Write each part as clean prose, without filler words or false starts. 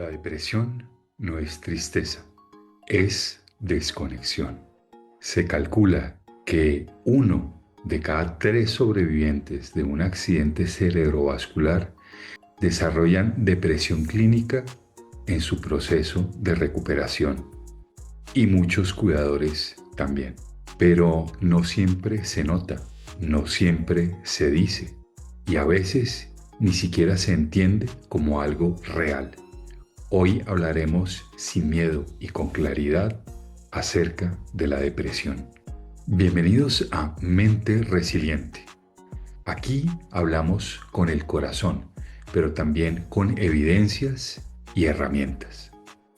La depresión no es tristeza, es desconexión. Se calcula que uno de cada tres sobrevivientes de un accidente cerebrovascular desarrollan depresión clínica en su proceso de recuperación y muchos cuidadores también. Pero no siempre se nota, no siempre se dice y a veces ni siquiera se entiende como algo real. Hoy hablaremos sin miedo y con claridad acerca de la depresión. Bienvenidos a Mente Resiliente. Aquí hablamos con el corazón, pero también con evidencias y herramientas.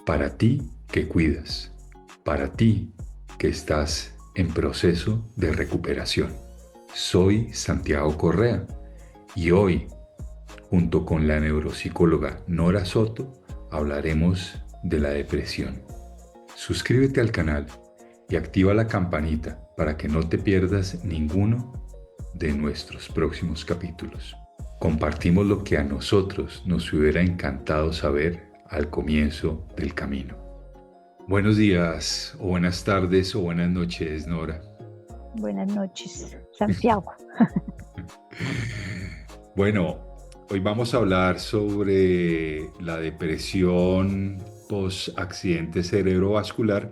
Para ti que cuidas, para ti que estás en proceso de recuperación. Soy Santiago Correa y hoy, junto con la neuropsicóloga Nora Soto, hablaremos de la depresión. Suscríbete al canal y activa la campanita para que no te pierdas ninguno de nuestros próximos capítulos. Compartimos lo que a nosotros nos hubiera encantado saber al comienzo del camino. Buenos días, o buenas tardes, o buenas noches, Nora. Buenas noches, Santiago. Bueno, hoy vamos a hablar sobre la depresión post-accidente cerebrovascular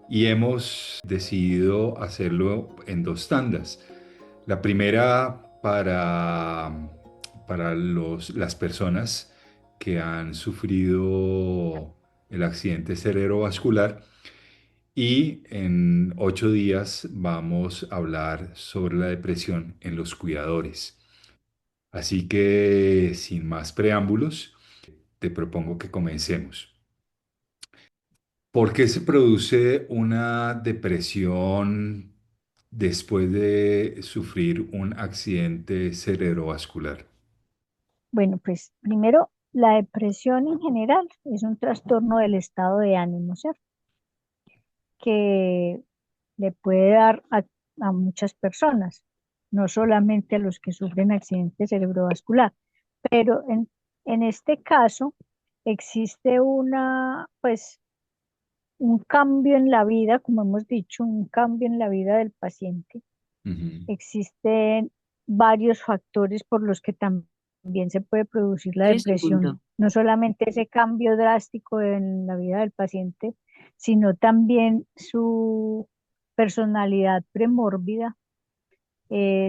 y hemos decidido hacerlo en dos tandas. La primera para las personas que han sufrido el accidente cerebrovascular y en 8 días vamos a hablar sobre la depresión en los cuidadores. Así que sin más preámbulos, te propongo que comencemos. ¿Por qué se produce una depresión después de sufrir un accidente cerebrovascular? Bueno, pues primero, la depresión en general es un trastorno del estado de ánimo, ¿cierto? Que le puede dar a muchas personas, no solamente a los que sufren accidente cerebrovascular, pero en este caso existe pues, un cambio en la vida, como hemos dicho, un cambio en la vida del paciente. Ujú. Existen varios factores por los que también se puede producir la Tres punto. depresión. No solamente ese cambio drástico en la vida del paciente, sino también su personalidad premórbida,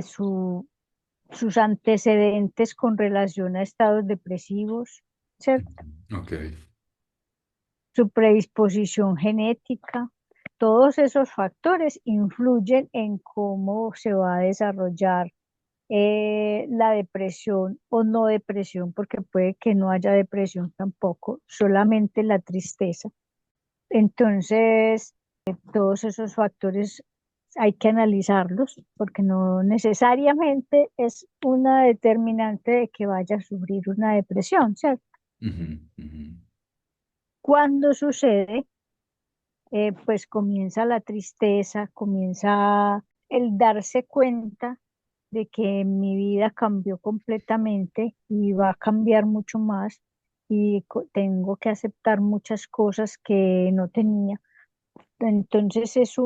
sus antecedentes con relación a estados depresivos, ¿cierto? Ok. Su predisposición genética. Todos esos factores influyen en cómo se va a desarrollar la depresión o no depresión, porque puede que no haya depresión tampoco, solamente la tristeza. Entonces, todos esos factores hay que analizarlos porque no necesariamente es una determinante de que vaya a sufrir una depresión, ¿cierto? Ujú, ujú. Cuando sucede, pues comienza la tristeza, comienza el darse cuenta de que mi vida cambió completamente y va a cambiar mucho más y tengo que aceptar muchas cosas que no tenía. Entonces es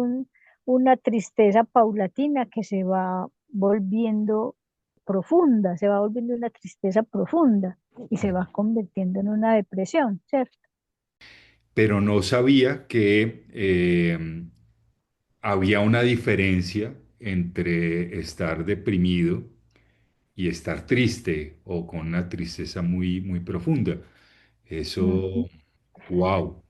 una tristeza paulatina que se va volviendo profunda, se va volviendo una tristeza profunda y se va convirtiendo en una depresión, ¿cierto? Pero no sabía que había una diferencia entre estar deprimido y estar triste o con una tristeza muy, muy profunda. Eso, Ujú. wow.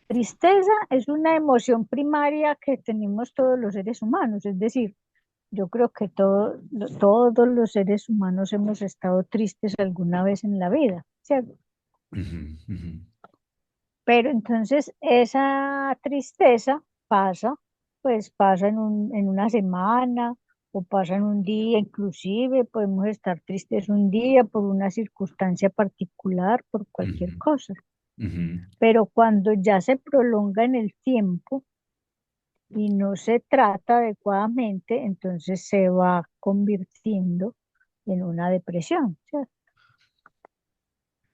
Tristeza es una emoción primaria que tenemos todos los seres humanos, es decir, yo creo que todos los seres humanos hemos estado tristes alguna vez en la vida, ¿cierto? Ujú, ujú, Pero entonces esa tristeza pasa, pues pasa en una semana o pasa en un día, inclusive podemos estar tristes un día por una circunstancia particular, por cualquier ujú, cosa. ujú. Pero cuando ya se prolonga en el tiempo y no se trata adecuadamente, entonces se va convirtiendo en una depresión, ¿cierto?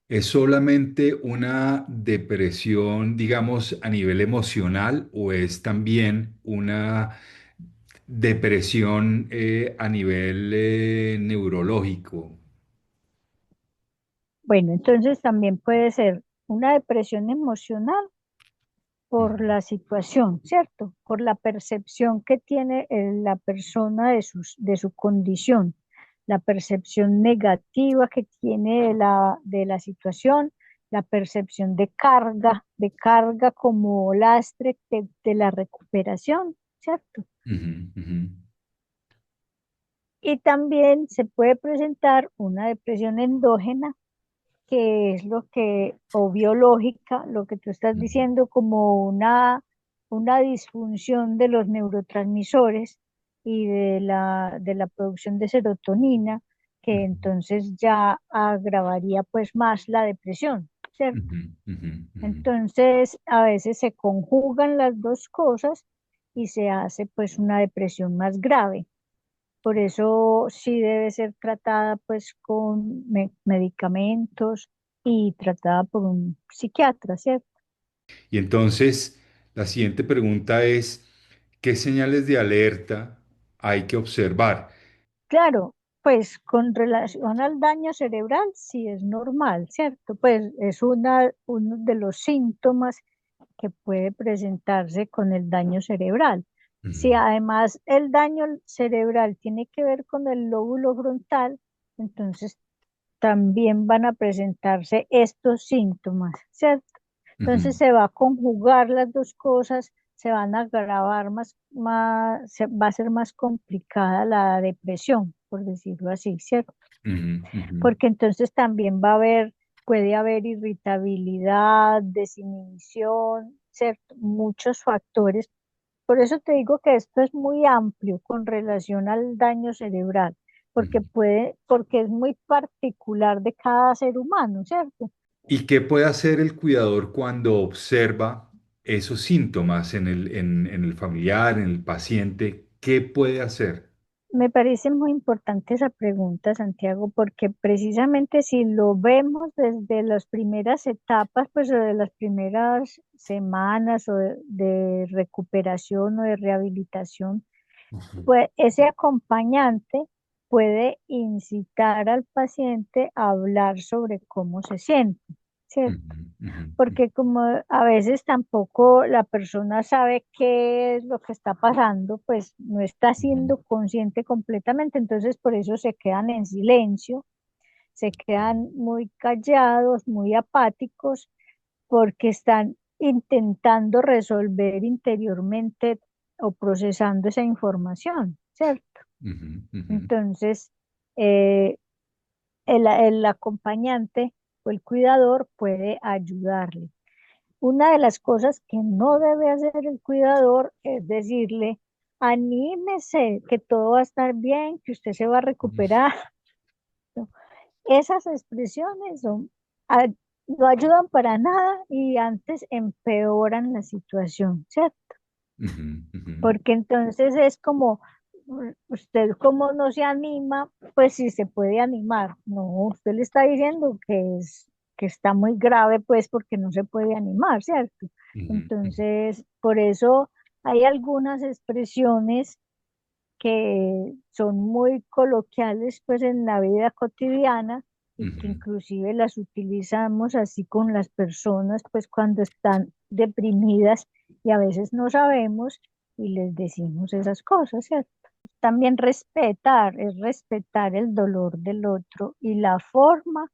¿Es solamente una depresión, digamos, a nivel emocional o es también una depresión a nivel neurológico? Bueno, entonces también puede ser una depresión emocional por Ujú, la situación, ¿cierto? Por la percepción que tiene la persona de su condición, la percepción negativa que tiene de la situación, la percepción de carga como lastre de la recuperación, ¿cierto? ujú, ujú, Y también se puede presentar una depresión endógena, que es lo que, o biológica, lo que tú estás ujú, diciendo, como una disfunción de los neurotransmisores y de la producción de serotonina, que entonces ya agravaría pues más la depresión, ¿cierto? ujú, ujú, ujú, Entonces, a veces se conjugan las dos cosas y se hace pues una depresión más grave. Por eso sí debe ser tratada pues con medicamentos y tratada por un psiquiatra, ¿cierto? Y entonces, la siguiente pregunta es, ¿qué señales de alerta hay que observar? Claro, pues con relación al daño cerebral sí es normal, ¿cierto? Pues es uno de los síntomas que puede presentarse con el daño cerebral. Si Ujú, además el daño cerebral tiene que ver con el lóbulo frontal, entonces también van a presentarse estos síntomas, ¿cierto? ujú, Entonces se va a conjugar las dos cosas, se van a agravar va a ser más complicada la depresión, por decirlo así, ¿cierto? ujú, ujú, Porque entonces también puede haber irritabilidad, desinhibición, ¿cierto? Muchos factores. Por eso te digo que esto es muy amplio con relación al daño cerebral, ujú. porque es muy particular de cada ser humano, ¿cierto? ¿Y qué puede hacer el cuidador cuando observa esos síntomas en el familiar, en el paciente? ¿Qué puede hacer? Me parece muy importante esa pregunta, Santiago, porque precisamente si lo vemos desde las primeras etapas, pues o de las primeras semanas de recuperación o de rehabilitación, Ujú, pues ese acompañante puede incitar al paciente a hablar sobre cómo se siente, ¿cierto? ujú, ujú, Porque como a veces tampoco la persona sabe qué es lo que está pasando, pues no está ujú, siendo consciente completamente, entonces por eso se quedan en silencio, se quedan muy callados, muy apáticos, porque están intentando resolver interiormente o procesando esa información, ¿cierto? ujú, ujú, Entonces, eh, el acompañante o el cuidador puede ayudarle. Una de las cosas que no debe hacer el cuidador es decirle, anímese, que todo va a estar bien, que usted se va a recuperar. ¿No? Esas expresiones a- no ayudan para nada y antes empeoran la situación, ¿cierto? ujú, ujú, Porque entonces es como, usted como no se anima, pues sí se puede animar. No, usted le está diciendo que está muy grave, pues porque no se puede animar, ¿cierto? ujú, ujú, Entonces, por eso hay algunas expresiones que son muy coloquiales, pues en la vida cotidiana y que ujú. inclusive las utilizamos así con las personas, pues cuando están deprimidas y a veces no sabemos y les decimos esas cosas, ¿cierto? También respetar, es respetar el dolor del otro y la forma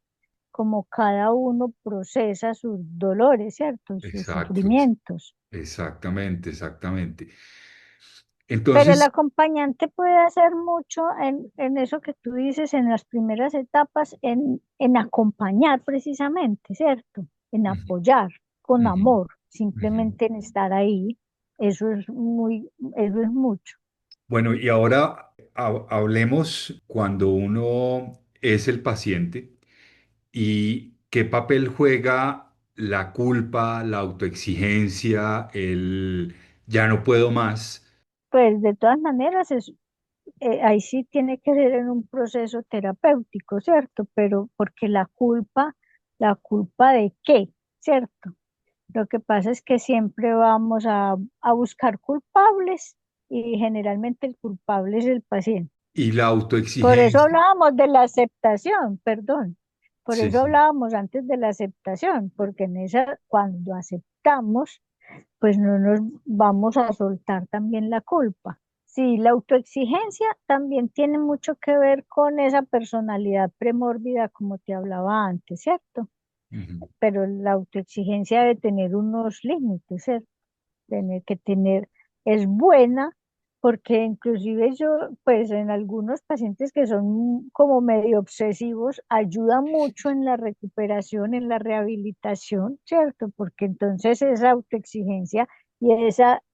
como cada uno procesa sus dolores, ¿cierto? Sus Exacto, sufrimientos. exactamente, exactamente. Pero el Entonces, acompañante puede hacer mucho en eso que tú dices en las primeras etapas, en acompañar precisamente, ¿cierto? En ujú, apoyar con ujú, amor, ujú. simplemente en estar ahí. Eso es mucho. Bueno, y ahora hablemos cuando uno es el paciente y qué papel juega la culpa, la autoexigencia, el ya no puedo más. Pues de todas maneras, ahí sí tiene que ser en un proceso terapéutico, ¿cierto? Pero porque la culpa ¿La culpa de qué? ¿Cierto? Lo que pasa es que siempre vamos a buscar culpables y generalmente el culpable es el paciente. Y la Por eso autoexigencia. hablábamos de la aceptación, perdón. Por Sí, eso sí. hablábamos antes de la aceptación, porque en esa, cuando aceptamos, pues no nos vamos a soltar también la culpa. Sí, la autoexigencia también tiene mucho que ver con esa personalidad premórbida, como te hablaba antes, ¿cierto? Ujú. Pero la autoexigencia debe tener unos límites, ¿cierto? Tener que tener, es buena, porque inclusive yo, pues en algunos pacientes que son como medio obsesivos, ayuda mucho en la recuperación, en la rehabilitación, ¿cierto? Porque entonces esa autoexigencia y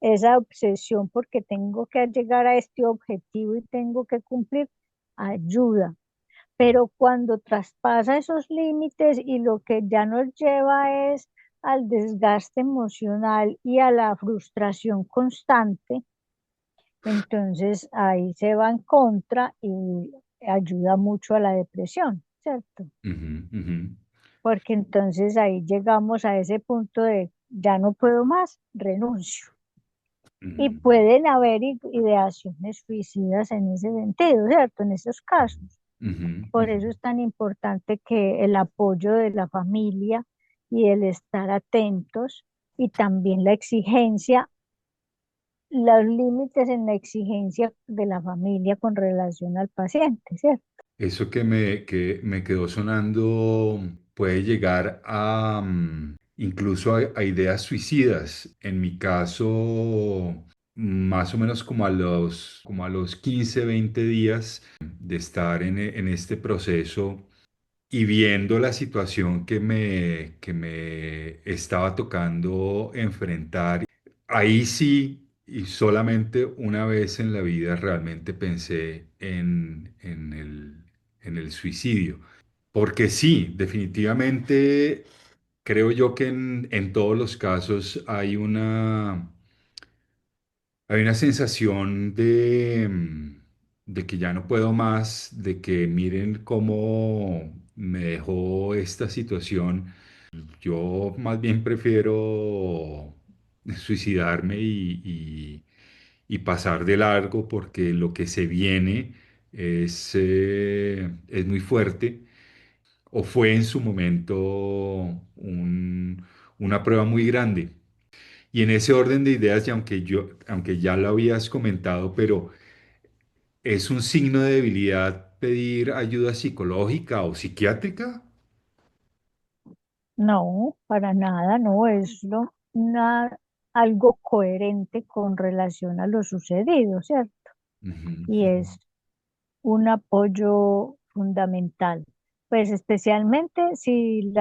esa obsesión porque tengo que llegar a este objetivo y tengo que cumplir, ayuda. Pero cuando traspasa esos límites y lo que ya nos lleva es al desgaste emocional y a la frustración constante, entonces ahí se va en contra y ayuda mucho a la depresión, ¿cierto? Ujú, ujú, Porque entonces ahí llegamos a ese punto de ya no puedo más, renuncio. Y ujú, pueden haber ideaciones suicidas en ese sentido, ¿cierto? En esos casos. ujú, Por ujú. eso es tan importante que el apoyo de la familia y el estar atentos y también la exigencia, los límites en la exigencia de la familia con relación al paciente, ¿cierto? Eso que me quedó sonando puede llegar a incluso a ideas suicidas. En mi caso, más o menos como a los 15 20 días de estar en este proceso y viendo la situación que me estaba tocando enfrentar. Ahí sí, y solamente una vez en la vida realmente pensé en el suicidio. Porque sí, definitivamente creo yo que en todos los casos hay una sensación de que ya no puedo más, de que miren cómo me dejó esta situación. Yo más bien prefiero suicidarme y pasar de largo porque lo que se viene es muy fuerte o fue en su momento una prueba muy grande. Y en ese orden de ideas, y aunque ya lo habías comentado, pero ¿es un signo de debilidad pedir ayuda psicológica o psiquiátrica? No, para nada, no, es algo coherente con relación a lo sucedido, ¿cierto? Ujú, Y ujú, es un apoyo fundamental. Pues especialmente si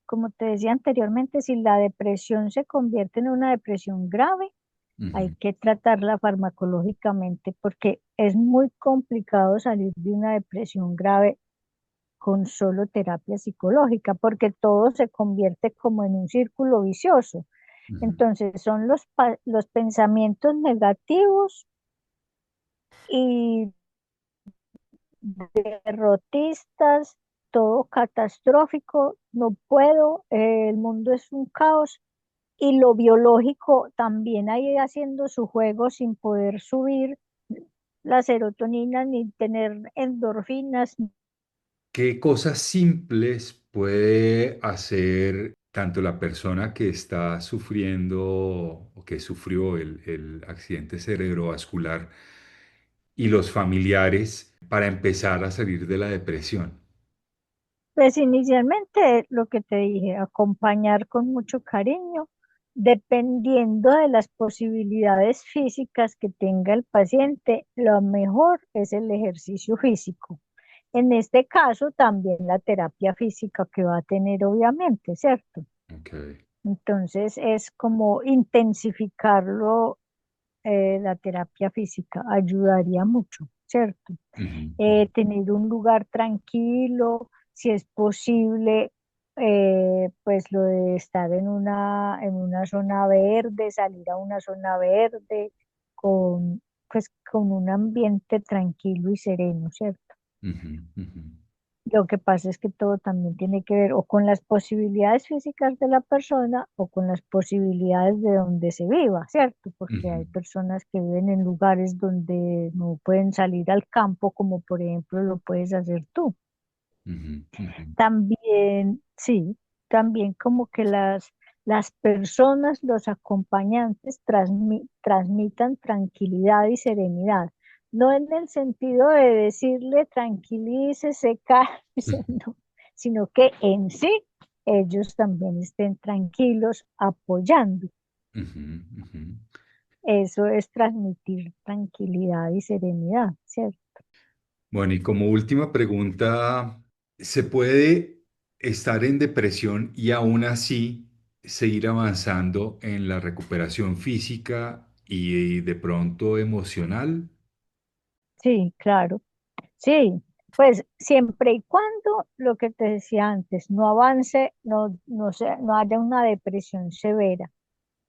como te decía anteriormente, si la depresión se convierte en una depresión grave, hay ujú, que tratarla farmacológicamente porque es muy complicado salir de una depresión grave con solo terapia psicológica, porque todo se convierte como en un círculo vicioso. ujú. Entonces son los pensamientos negativos y derrotistas, todo catastrófico, no puedo, el mundo es un caos y lo biológico también ahí haciendo su juego sin poder subir la serotonina ni tener endorfinas. ¿Qué cosas simples puede hacer tanto la persona que está sufriendo o que sufrió el accidente cerebrovascular y los familiares para empezar a salir de la depresión? Pues inicialmente lo que te dije, acompañar con mucho cariño, dependiendo de las posibilidades físicas que tenga el paciente, lo mejor es el ejercicio físico. En este caso, también la terapia física que va a tener, obviamente, ¿cierto? Ok. Entonces es como intensificarlo, la terapia física ayudaría mucho, ¿cierto? Ujú, ujú, Tener un lugar tranquilo, si es posible, pues lo de estar en una zona verde, salir a una zona verde con, pues, con un ambiente tranquilo y sereno, ¿cierto? ujú, ujú. Lo que pasa es que todo también tiene que ver o con las posibilidades físicas de la persona o con las posibilidades de donde se viva, ¿cierto? Porque Ujú, hay personas que viven en lugares donde no pueden salir al campo, como por ejemplo lo puedes hacer tú. ujú, ujú, También, sí, también como que las personas, los acompañantes transmitan tranquilidad y serenidad. No en el sentido de decirle tranquilícese, cálmese, no, sino que en sí ellos también estén tranquilos apoyando. ujú, ujú. Eso es transmitir tranquilidad y serenidad, ¿cierto? Bueno, y como última pregunta, ¿se puede estar en depresión y aún así seguir avanzando en la recuperación física y de pronto emocional? Sí, claro. Sí, pues siempre y cuando lo que te decía antes, no avance, no haya una depresión severa,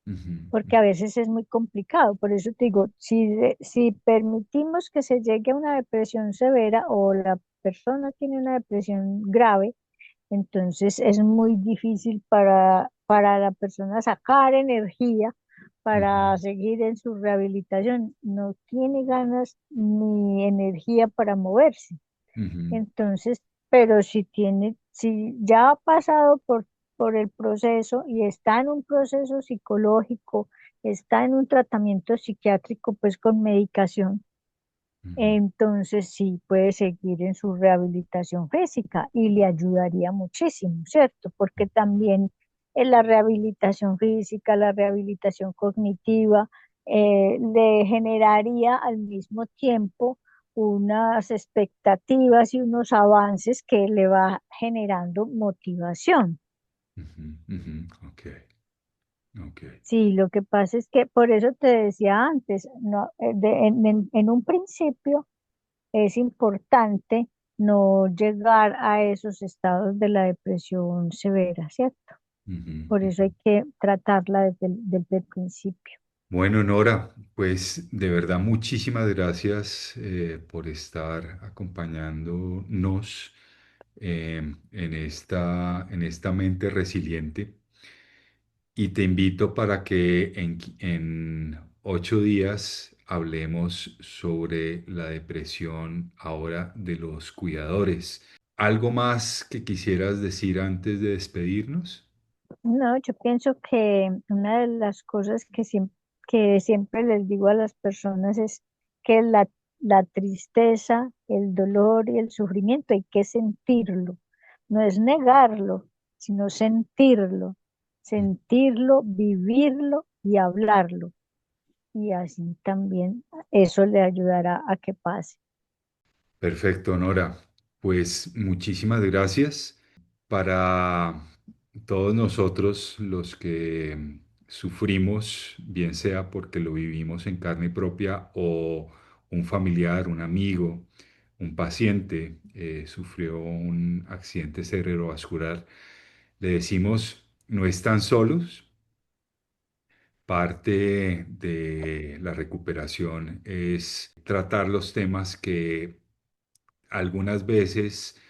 Ujú, porque a veces es muy complicado. Por eso te digo, si permitimos que se llegue a una depresión severa o la persona tiene una depresión grave, entonces es muy difícil para la persona sacar energía para ujú, seguir en su rehabilitación. No tiene ganas ni energía para moverse. ujú, Entonces, pero si ya ha pasado por el proceso y está en un proceso psicológico, está en un tratamiento psiquiátrico, pues con medicación, ujú, entonces sí puede seguir en su rehabilitación física y le ayudaría muchísimo, ¿cierto? Porque también en la rehabilitación física, la rehabilitación cognitiva, le generaría al mismo tiempo unas expectativas y unos avances que le va generando motivación. ujú, ujú. Ok, ok. Sí, lo que pasa es que por eso te decía antes, no, en un principio es importante no llegar a esos estados de la depresión severa, ¿cierto? Ujú, Por eso ujú. hay que tratarla desde el principio. Bueno, Nora, pues de verdad muchísimas gracias por estar acompañándonos en esta mente resiliente y te invito para que en 8 días hablemos sobre la depresión ahora de los cuidadores. ¿Algo más que quisieras decir antes de despedirnos? No, yo pienso que una de las cosas que siempre les digo a las personas es que la tristeza, el dolor y el sufrimiento hay que sentirlo. No es negarlo, sino sentirlo, vivirlo y hablarlo. Y así también eso le ayudará a que pase. Perfecto, Nora. Pues muchísimas gracias. Para todos nosotros los que sufrimos, bien sea porque lo vivimos en carne propia o un familiar, un amigo, un paciente sufrió un accidente cerebrovascular, le decimos, no están solos. Parte de la recuperación es tratar los temas que algunas veces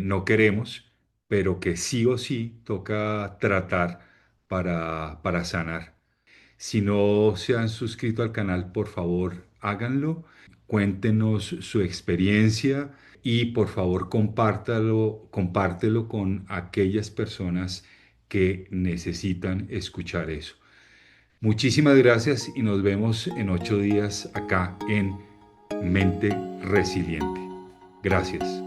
no queremos, pero que sí o sí toca tratar para sanar. Si no se han suscrito al canal, por favor, háganlo. Cuéntenos su experiencia y por favor compártelo con aquellas personas que necesitan escuchar eso. Muchísimas gracias y nos vemos en 8 días acá en Mente Resiliente. Gracias.